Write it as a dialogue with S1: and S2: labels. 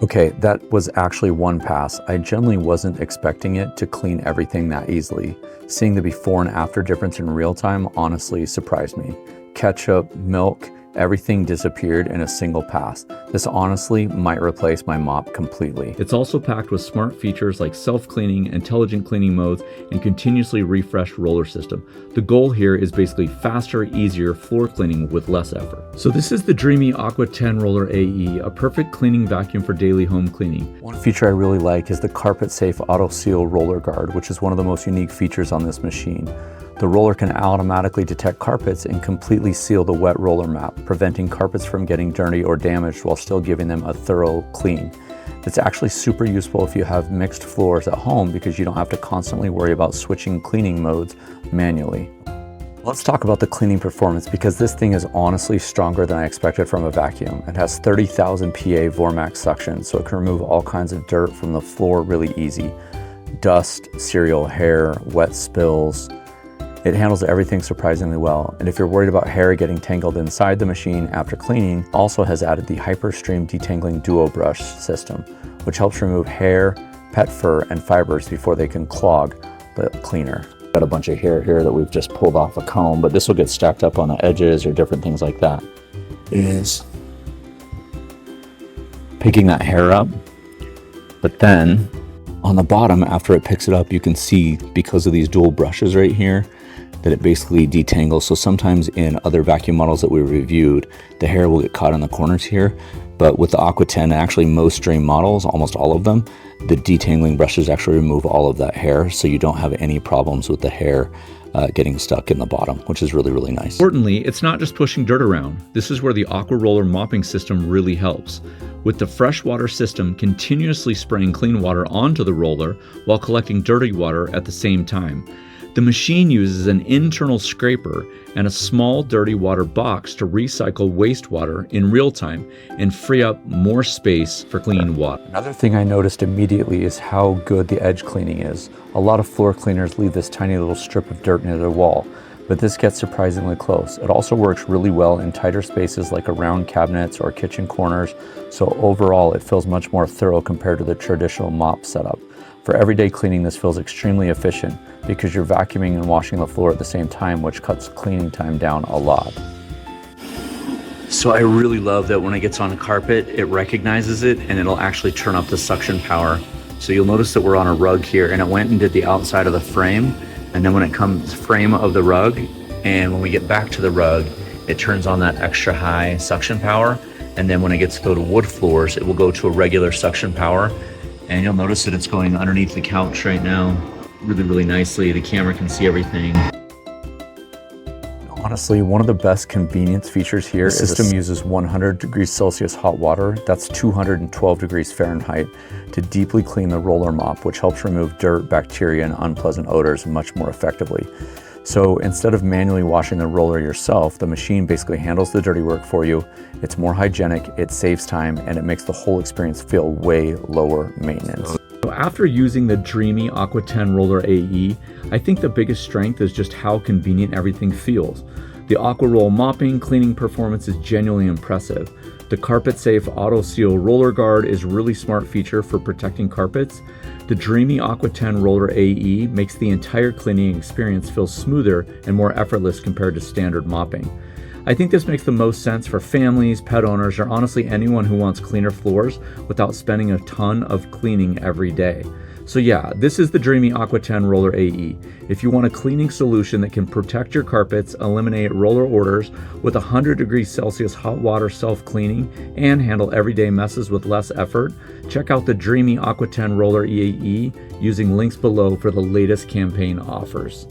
S1: Okay, that was actually one pass. I generally wasn't expecting it to clean everything that easily. Seeing the before and after difference in real time honestly surprised me. Ketchup, milk, everything disappeared in a single pass. This honestly might replace my mop completely.
S2: It's also packed with smart features like self-cleaning, intelligent cleaning modes, and continuously refreshed roller system. The goal here is basically faster, easier floor cleaning with less effort. So this is the Dreame Aqua10 Roller AE, a perfect cleaning vacuum for daily home cleaning.
S1: One feature I really like is the carpet safe auto seal roller guard, which is one of the most unique features on this machine. The roller can automatically detect carpets and completely seal the wet roller mat, preventing carpets from getting dirty or damaged while still giving them a thorough clean. It's actually super useful if you have mixed floors at home because you don't have to constantly worry about switching cleaning modes manually. Let's talk about the cleaning performance because this thing is honestly stronger than I expected from a vacuum. It has 30,000 PA Vormax suction, so it can remove all kinds of dirt from the floor really easy. Dust, cereal, hair, wet spills. It handles everything surprisingly well, and if you're worried about hair getting tangled inside the machine after cleaning, it also has added the HyperStream Detangling Duo Brush system, which helps remove hair, pet fur, and fibers before they can clog the cleaner. Got a bunch of hair here that we've just pulled off a comb, but this will get stacked up on the edges or different things like that. It is picking that hair up, but then on the bottom, after it picks it up, you can see because of these dual brushes right here, that it basically detangles. So sometimes in other vacuum models that we reviewed, the hair will get caught in the corners here. But with the Aqua10, actually most Dreame models, almost all of them, the detangling brushes actually remove all of that hair. So you don't have any problems with the hair getting stuck in the bottom, which is really, really nice.
S2: Importantly, it's not just pushing dirt around. This is where the AquaRoll Mopping System really helps. With the freshwater system continuously spraying clean water onto the roller while collecting dirty water at the same time. The machine uses an internal scraper and a small dirty water box to recycle wastewater in real time and free up more space for clean water.
S1: Another thing I noticed immediately is how good the edge cleaning is. A lot of floor cleaners leave this tiny little strip of dirt near their wall, but this gets surprisingly close. It also works really well in tighter spaces like around cabinets or kitchen corners, so overall it feels much more thorough compared to the traditional mop setup. For everyday cleaning, this feels extremely efficient because you're vacuuming and washing the floor at the same time, which cuts cleaning time down a lot. So I really love that when it gets on a carpet, it recognizes it and it'll actually turn up the suction power. So you'll notice that we're on a rug here and it went and did the outside of the frame. And then when it comes frame of the rug, and when we get back to the rug, it turns on that extra high suction power. And then when it gets to go to wood floors, it will go to a regular suction power. And you'll notice that it's going underneath the couch right now really, really nicely. The camera can see everything. Honestly, one of the best convenience features here is the system uses 100 degrees Celsius hot water, that's 212 degrees Fahrenheit, to deeply clean the roller mop, which helps remove dirt, bacteria, and unpleasant odors much more effectively. So instead of manually washing the roller yourself, the machine basically handles the dirty work for you. It's more hygienic, it saves time, and it makes the whole experience feel way lower maintenance.
S2: So after using the Dreame Aqua10 Roller AE, I think the biggest strength is just how convenient everything feels. The AquaRoll mopping cleaning performance is genuinely impressive. The carpet safe auto seal roller guard is a really smart feature for protecting carpets. The Dreame Aqua10 Roller AE makes the entire cleaning experience feel smoother and more effortless compared to standard mopping. I think this makes the most sense for families, pet owners, or honestly anyone who wants cleaner floors without spending a ton of cleaning every day. So yeah, this is the Dreame Aqua10 Roller AE. If you want a cleaning solution that can protect your carpets, eliminate roller odors with 100 degrees Celsius hot water self-cleaning, and handle everyday messes with less effort, check out the Dreame Aqua10 Roller AE using links below for the latest campaign offers.